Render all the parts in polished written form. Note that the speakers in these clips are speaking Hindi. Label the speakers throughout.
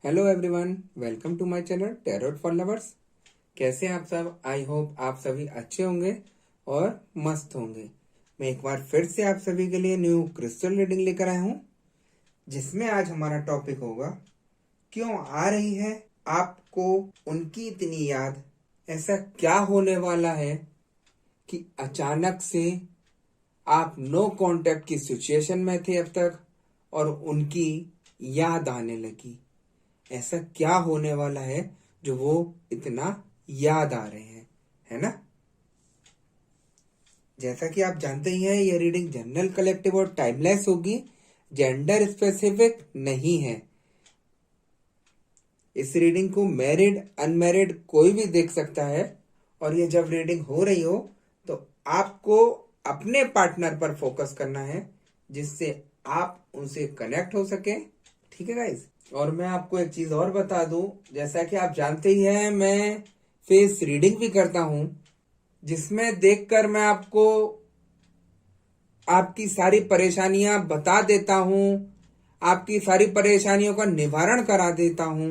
Speaker 1: Hello everyone, welcome to my channel tarot for lovers. कैसे हैं आप सब? आई होप आप सभी अच्छे होंगे और मस्त होंगे। मैं एक बार फिर से आप सभी के लिए न्यू क्रिस्टल रीडिंग लेकर आया हूँ, जिसमें आज हमारा टॉपिक होगा क्यों आ रही है आपको उनकी इतनी याद। ऐसा क्या होने वाला है कि अचानक से आप नो कांटेक्ट की सिचुएशन में थे अब तक और उनकी याद आने लगी। ऐसा क्या होने वाला है जो वो इतना याद आ रहे हैं, है ना? जैसा कि आप जानते ही हैं, ये रीडिंग जनरल, कलेक्टिव और टाइमलेस होगी, जेंडर स्पेसिफिक नहीं है। इस रीडिंग को मैरिड अनमैरिड कोई भी देख सकता है। और ये जब रीडिंग हो रही हो तो आपको अपने पार्टनर पर फोकस करना है, जिससे आप उनसे कनेक्ट हो सके। ठीक है गाइस? और मैं आपको एक चीज और बता दूं, जैसा कि आप जानते ही हैं, मैं फेस रीडिंग भी करता हूं, जिसमें देखकर मैं आपको आपकी सारी परेशानियां बता देता हूं, आपकी सारी परेशानियों का निवारण करा देता हूं।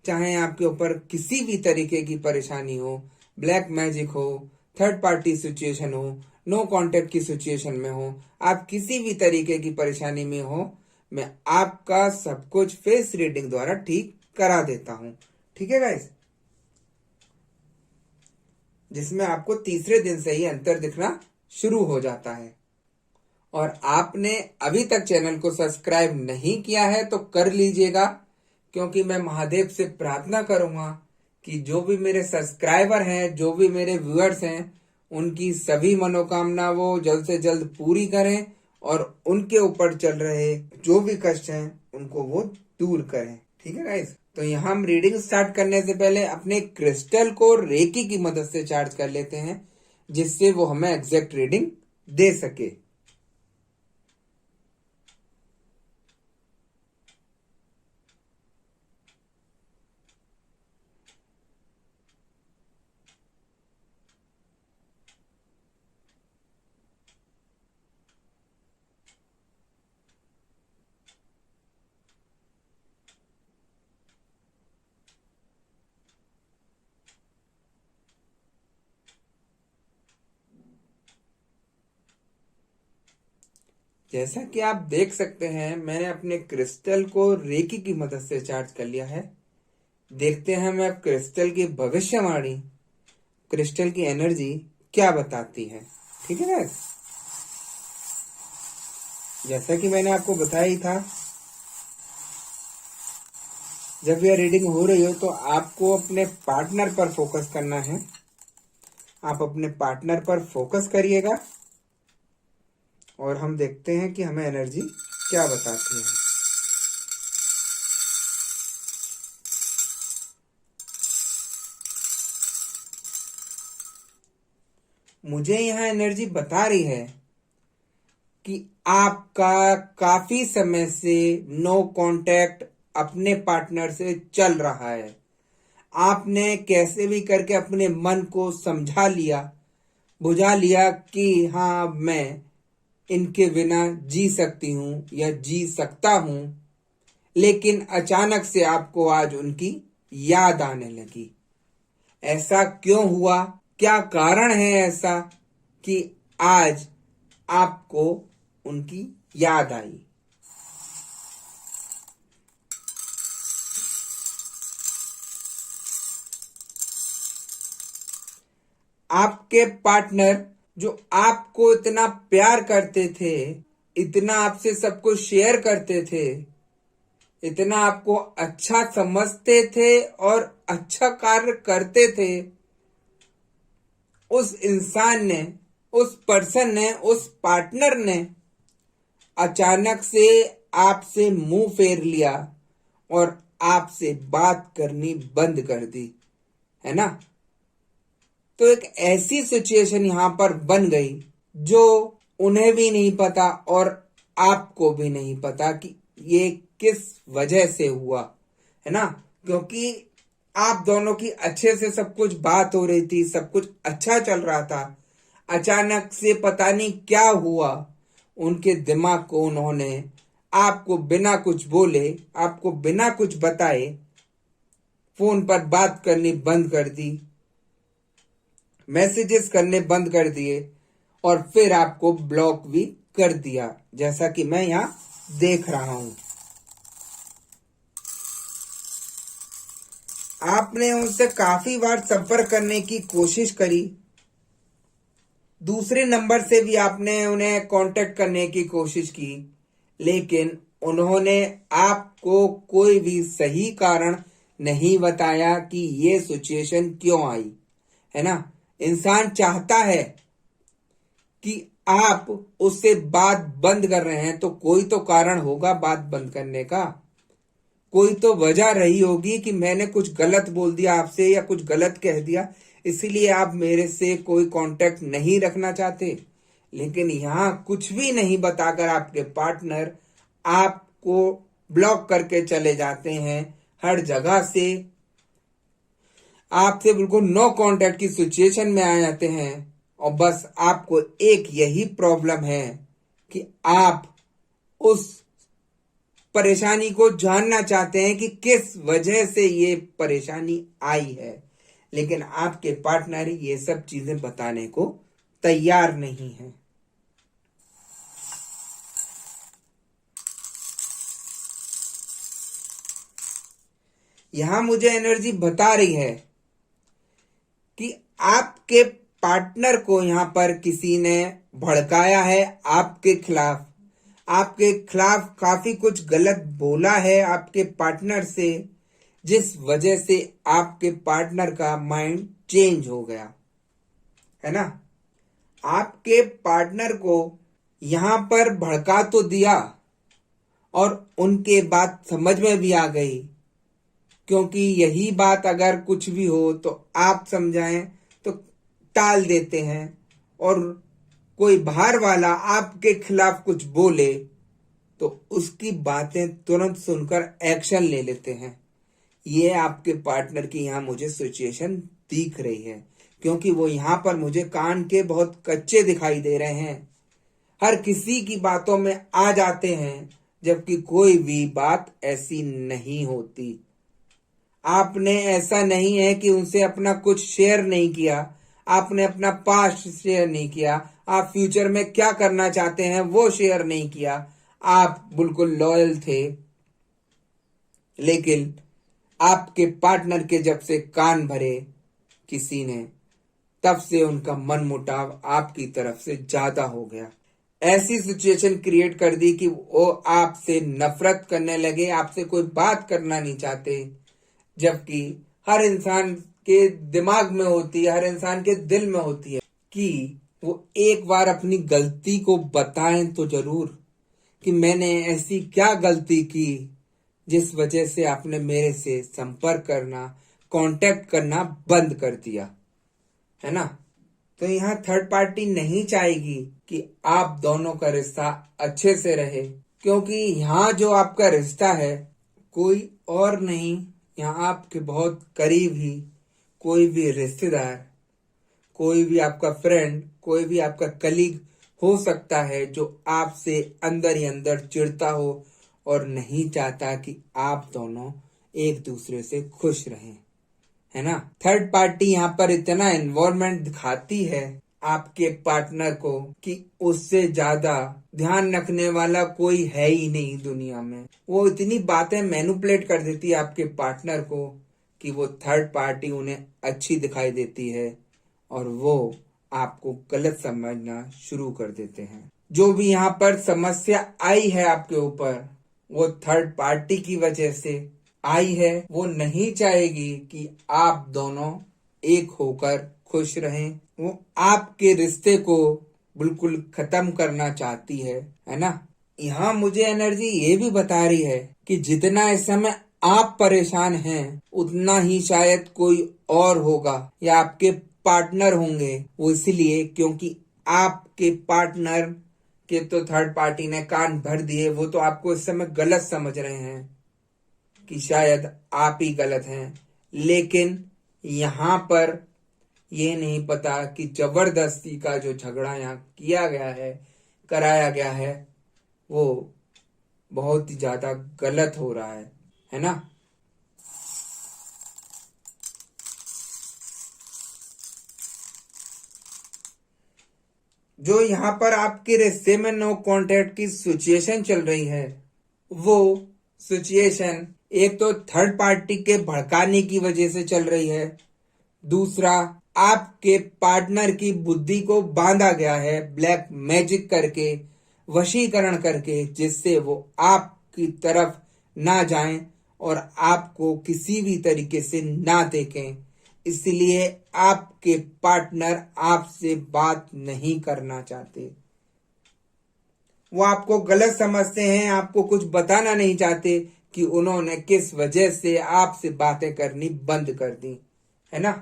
Speaker 1: चाहे आपके ऊपर किसी भी तरीके की परेशानी हो, ब्लैक मैजिक हो, थर्ड पार्टी सिचुएशन हो, नो कांटेक्ट की सिचुएशन में हो, आप किसी भी तरीके की परेशानी में हो, मैं आपका सब कुछ फेस रीडिंग द्वारा ठीक करा देता हूं। ठीक है गाइस? जिसमें आपको तीसरे दिन से ही अंतर दिखना शुरू हो जाता है। और आपने अभी तक चैनल को सब्सक्राइब नहीं किया है तो कर लीजिएगा, क्योंकि मैं महादेव से प्रार्थना करूंगा कि जो भी मेरे सब्सक्राइबर हैं, जो भी मेरे व्यूअर्स हैं, उनकी सभी मनोकामना वो जल्द से जल्द पूरी करें और उनके ऊपर चल रहे जो भी कष्ट हैं उनको वो दूर करें। ठीक है गाइस? तो यहाँ हम रीडिंग स्टार्ट करने से पहले अपने क्रिस्टल को रेकी की मदद से चार्ज कर लेते हैं, जिससे वो हमें एग्जैक्ट रीडिंग दे सके। जैसा कि आप देख सकते हैं, मैंने अपने क्रिस्टल को रेकी की मदद से चार्ज कर लिया है। देखते हैं मैं अब क्रिस्टल की भविष्यवाणी, क्रिस्टल की एनर्जी क्या बताती है। ठीक है गाइस? जैसा कि मैंने आपको बताया ही था, जब यह रीडिंग हो रही हो तो आपको अपने पार्टनर पर फोकस करना है। आप अपने पार्टनर पर फोकस करिएगा और हम देखते हैं कि हमें एनर्जी क्या बताती है। मुझे यहाँ एनर्जी बता रही है कि आपका काफी समय से नो कांटेक्ट अपने पार्टनर से चल रहा है। आपने कैसे भी करके अपने मन को समझा लिया, बुझा लिया कि हाँ, मैं इनके बिना जी सकती हूँ या जी सकता हूँ। लेकिन अचानक से आपको आज उनकी याद आने लगी। ऐसा क्यों हुआ? क्या कारण है ऐसा कि आज आपको उनकी याद आई? आपके पार्टनर जो आपको इतना प्यार करते थे, इतना आपसे सब कुछ शेयर करते थे, इतना आपको अच्छा समझते थे और अच्छा कार्य करते थे, उस इंसान ने, उस पर्सन ने, उस पार्टनर ने अचानक से आपसे मुंह फेर लिया और आपसे बात करनी बंद कर दी, है ना? तो एक ऐसी सिचुएशन यहां पर बन गई जो उन्हें भी नहीं पता और आपको भी नहीं पता कि ये किस वजह से हुआ, है ना? क्योंकि आप दोनों की अच्छे से सब कुछ बात हो रही थी, सब कुछ अच्छा चल रहा था। अचानक से पता नहीं क्या हुआ, उनके दिमाग को उन्होंने आपको बिना कुछ बोले, आपको बिना कुछ बताए फोन पर बात करनी बंद कर दी, मैसेजेस करने बंद कर दिए और फिर आपको ब्लॉक भी कर दिया, जैसा कि मैं यहाँ देख रहा हूं। आपने उनसे काफी बार संपर्क करने की कोशिश करी, दूसरे नंबर से भी आपने उन्हें कांटेक्ट करने की कोशिश की, लेकिन उन्होंने आपको कोई भी सही कारण नहीं बताया कि ये सिचुएशन क्यों आई, है ना। इंसान चाहता है कि आप उससे बात बंद कर रहे हैं तो कोई तो कारण होगा बात बंद करने का, कोई तो वजह रही होगी कि मैंने कुछ गलत बोल दिया आपसे या कुछ गलत कह दिया, इसीलिए आप मेरे से कोई कांटेक्ट नहीं रखना चाहते। लेकिन यहाँ कुछ भी नहीं बताकर आपके पार्टनर आपको ब्लॉक करके चले जाते हैं, हर जगह से आपसे बिल्कुल नो कांटेक्ट की सिचुएशन में आ जाते हैं। और बस आपको एक यही प्रॉब्लम है कि आप उस परेशानी को जानना चाहते हैं कि किस वजह से ये परेशानी आई है, लेकिन आपके पार्टनर ये सब चीजें बताने को तैयार नहीं है। यहां मुझे एनर्जी बता रही है कि आपके पार्टनर को यहां पर किसी ने भड़काया है आपके खिलाफ काफी कुछ गलत बोला है आपके पार्टनर से, जिस वजह से आपके पार्टनर का माइंड चेंज हो गया, है ना। आपके पार्टनर को यहां पर भड़का तो दिया और उनके बात समझ में भी आ गई, क्योंकि यही बात अगर कुछ भी हो तो आप समझाएं तो टाल देते हैं, और कोई बाहर वाला आपके खिलाफ कुछ बोले तो उसकी बातें तुरंत सुनकर एक्शन ले लेते हैं। ये आपके पार्टनर की यहाँ मुझे सिचुएशन दिख रही है, क्योंकि वो यहाँ पर मुझे कान के बहुत कच्चे दिखाई दे रहे हैं, हर किसी की बातों में आ जाते हैं, जबकि कोई भी बात ऐसी नहीं होती। आपने ऐसा नहीं है कि उनसे अपना कुछ शेयर नहीं किया, आपने अपना पास्ट शेयर नहीं किया, आप फ्यूचर में क्या करना चाहते हैं वो शेयर नहीं किया, आप बिल्कुल लॉयल थे। लेकिन आपके पार्टनर के जब से कान भरे किसी ने, तब से उनका मन मुटाव आपकी तरफ से ज्यादा हो गया। ऐसी सिचुएशन क्रिएट कर दी कि वो आपसे नफरत करने लगे, आपसे कोई बात करना नहीं चाहते, जबकि हर इंसान के दिमाग में होती है, हर इंसान के दिल में होती है कि वो एक बार अपनी गलती को बताएं तो जरूर कि मैंने ऐसी क्या गलती की जिस वजह से आपने मेरे से संपर्क करना, कांटेक्ट करना बंद कर दिया, है ना। तो यहाँ थर्ड पार्टी नहीं चाहेगी कि आप दोनों का रिश्ता अच्छे से रहे, क्योंकि यहाँ जो आपका रिश्ता है कोई और नहीं, यहाँ आपके बहुत करीब ही कोई भी रिश्तेदार, कोई भी आपका फ्रेंड, कोई भी आपका कलीग हो सकता है जो आपसे अंदर ही अंदर चिढ़ता हो और नहीं चाहता कि आप दोनों एक दूसरे से खुश रहें, है ना। थर्ड पार्टी यहाँ पर इतना इन्वॉल्वमेंट दिखाती है आपके पार्टनर को कि उससे ज्यादा ध्यान रखने वाला कोई है ही नहीं दुनिया में। वो इतनी बातें मैनिपुलेट कर देती है आपके पार्टनर को कि वो थर्ड पार्टी उन्हें अच्छी दिखाई देती है और वो आपको गलत समझना शुरू कर देते हैं। जो भी यहाँ पर समस्या आई है आपके ऊपर, वो थर्ड पार्टी की वजह से आई है। वो नहीं चाहेगी कि आप दोनों एक होकर खुश रहें, वो आपके रिश्ते को बिल्कुल खत्म करना चाहती है ना। यहाँ मुझे एनर्जी ये भी बता रही है कि जितना इस समय आप परेशान हैं, उतना ही शायद कोई और होगा या आपके पार्टनर होंगे। वो इसलिए क्योंकि आपके पार्टनर के तो थर्ड पार्टी ने कान भर दिए, वो तो आपको इस समय गलत समझ रहे हैं कि शायद आप ही गलत हैं, लेकिन यहाँ पर ये नहीं पता कि जबरदस्ती का जो झगड़ा यहाँ किया गया है, कराया गया है, वो बहुत ही ज्यादा गलत हो रहा है ना। जो यहाँ पर आपके रिश्ते में नो कांटेक्ट की सिचुएशन चल रही है, वो सिचुएशन एक तो थर्ड पार्टी के भड़काने की वजह से चल रही है, दूसरा आपके पार्टनर की बुद्धि को बांधा गया है ब्लैक मैजिक करके, वशीकरण करके, जिससे वो आपकी तरफ ना जाएं और आपको किसी भी तरीके से ना देखें। इसलिए आपके पार्टनर आपसे बात नहीं करना चाहते, वो आपको गलत समझते हैं, आपको कुछ बताना नहीं चाहते कि उन्होंने किस वजह से आपसे बातें करनी बंद कर दी, है ना।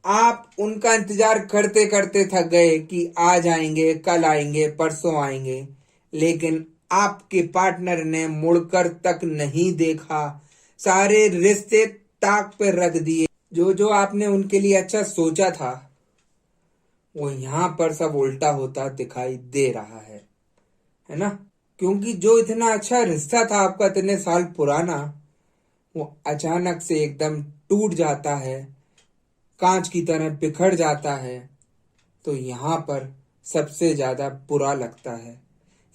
Speaker 1: आप उनका इंतजार करते करते थक गए कि आज आएंगे, कल आएंगे, परसों आएंगे, लेकिन आपके पार्टनर ने मुड़कर तक नहीं देखा, सारे रिश्ते ताक पर रख दिए। जो जो आपने उनके लिए अच्छा सोचा था, वो यहाँ पर सब उल्टा होता दिखाई दे रहा है ना। क्योंकि जो इतना अच्छा रिश्ता था आपका, इतने साल पुराना, वो अचानक से एकदम टूट जाता है, कांच की तरह बिखर जाता है। तो यहाँ पर सबसे ज्यादा बुरा लगता है।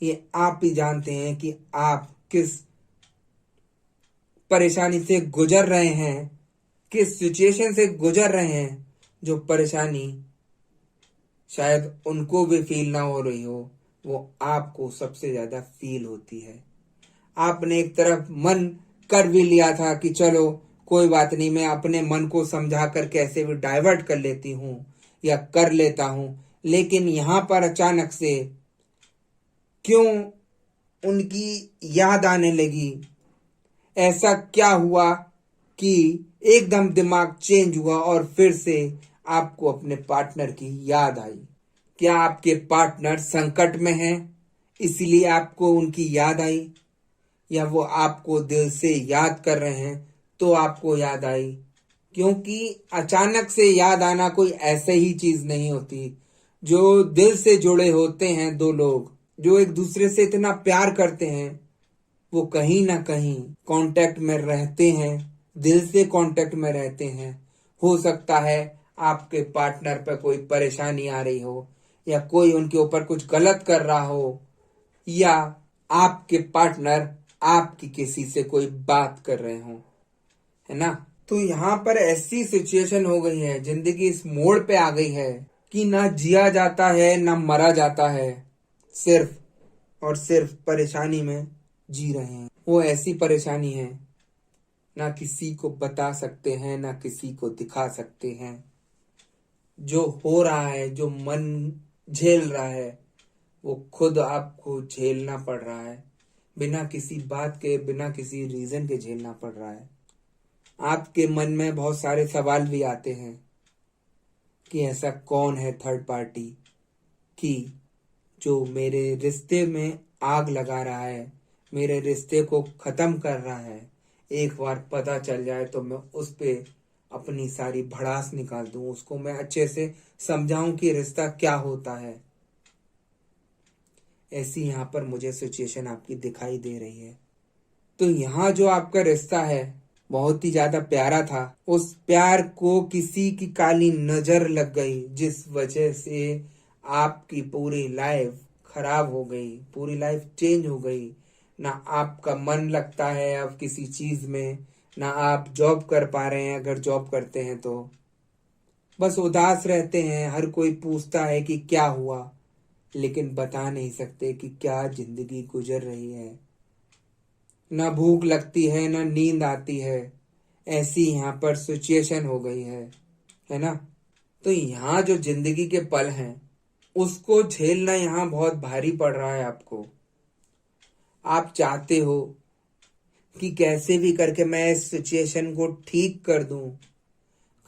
Speaker 1: ये आप ही जानते हैं कि आप किस परेशानी से गुजर रहे हैं, किस सिचुएशन से गुजर रहे हैं, जो परेशानी शायद उनको भी फील ना हो रही हो, वो आपको सबसे ज्यादा फील होती है। आपने एक तरफ मन कर भी लिया था कि चलो कोई बात नहीं, मैं अपने मन को समझा कर कैसे भी डाइवर्ट कर लेती हूँ या कर लेता हूँ, लेकिन यहाँ पर अचानक से क्यों उनकी याद आने लगी? ऐसा क्या हुआ कि एकदम दिमाग चेंज हुआ और फिर से आपको अपने पार्टनर की याद आई? क्या आपके पार्टनर संकट में हैं, इसलिए आपको उनकी याद आई, या वो आपको दिल से याद कर रहे हैं तो आपको याद आई? क्योंकि अचानक से याद आना कोई ऐसे ही चीज नहीं होती। जो दिल से जुड़े होते हैं दो लोग, जो एक दूसरे से इतना प्यार करते हैं, वो कहीं ना कहीं कांटेक्ट में रहते हैं, दिल से कांटेक्ट में रहते हैं। हो सकता है आपके पार्टनर पर कोई परेशानी आ रही हो, या कोई उनके ऊपर कुछ गलत कर रहा हो, या आपके पार्टनर आपकी किसी से कोई बात कर रहे हो, है ना। तो यहाँ पर ऐसी सिचुएशन हो गई है, जिंदगी इस मोड़ पे आ गई है कि ना जिया जाता है ना मरा जाता है, सिर्फ और सिर्फ परेशानी में जी रहे हैं। वो ऐसी परेशानी है, ना किसी को बता सकते हैं, ना किसी को दिखा सकते हैं। जो हो रहा है, जो मन झेल रहा है, वो खुद आपको झेलना पड़ रहा है, बिना किसी बात के, बिना किसी रीजन के झेलना पड़ रहा है। आपके मन में बहुत सारे सवाल भी आते हैं कि ऐसा कौन है थर्ड पार्टी कि जो मेरे रिश्ते में आग लगा रहा है, मेरे रिश्ते को खत्म कर रहा है। एक बार पता चल जाए तो मैं उस पे अपनी सारी भड़ास निकाल दूं, उसको मैं अच्छे से समझाऊं कि रिश्ता क्या होता है। ऐसी यहाँ पर मुझे सिचुएशन आपकी दिखाई दे रही है। तो यहाँ जो आपका रिश्ता है बहुत ही ज्यादा प्यारा था, उस प्यार को किसी की काली नजर लग गई, जिस वजह से आपकी पूरी लाइफ खराब हो गई, पूरी लाइफ चेंज हो गई। ना आपका मन लगता है अब किसी चीज में, ना आप जॉब कर पा रहे हैं, अगर जॉब करते हैं तो बस उदास रहते हैं। हर कोई पूछता है कि क्या हुआ, लेकिन बता नहीं सकते कि क्या जिंदगी गुजर रही है। ना भूख लगती है, ना नींद आती है। ऐसी यहाँ पर सिचुएशन हो गई है ना। तो यहाँ जो जिंदगी के पल हैं, उसको झेलना यहाँ बहुत भारी पड़ रहा है आपको। आप चाहते हो कि कैसे भी करके मैं इस सिचुएशन को ठीक कर दूं।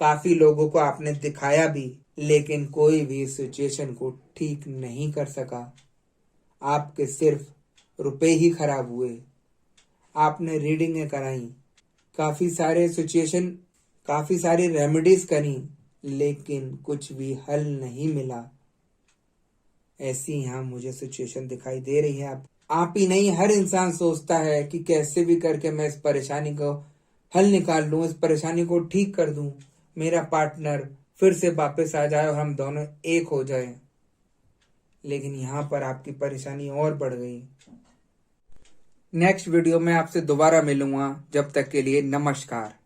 Speaker 1: काफी लोगों को आपने दिखाया भी, लेकिन कोई भी सिचुएशन को ठीक नहीं कर सका। आपके सिर्फ रुपए ही खराब हुए। आपने रीडिंगें कराई, काफी सारे सिचुएशन, काफी सारी रेमेडीज करी, लेकिन कुछ भी हल नहीं मिला। ऐसी यहाँ मुझे सिचुएशन दिखाई दे रही है। आप ही नहीं, हर इंसान सोचता है कि कैसे भी करके मैं इस परेशानी को हल निकाल लूं, इस परेशानी को ठीक कर दूं, मेरा पार्टनर फिर से वापस आ जाए और हम दोनों एक हो जाएं। लेकिन यहाँ पर आपकी परेशानी और बढ़ गई। नेक्स्ट वीडियो में आपसे दोबारा मिलूंगा। जब तक के लिए नमस्कार।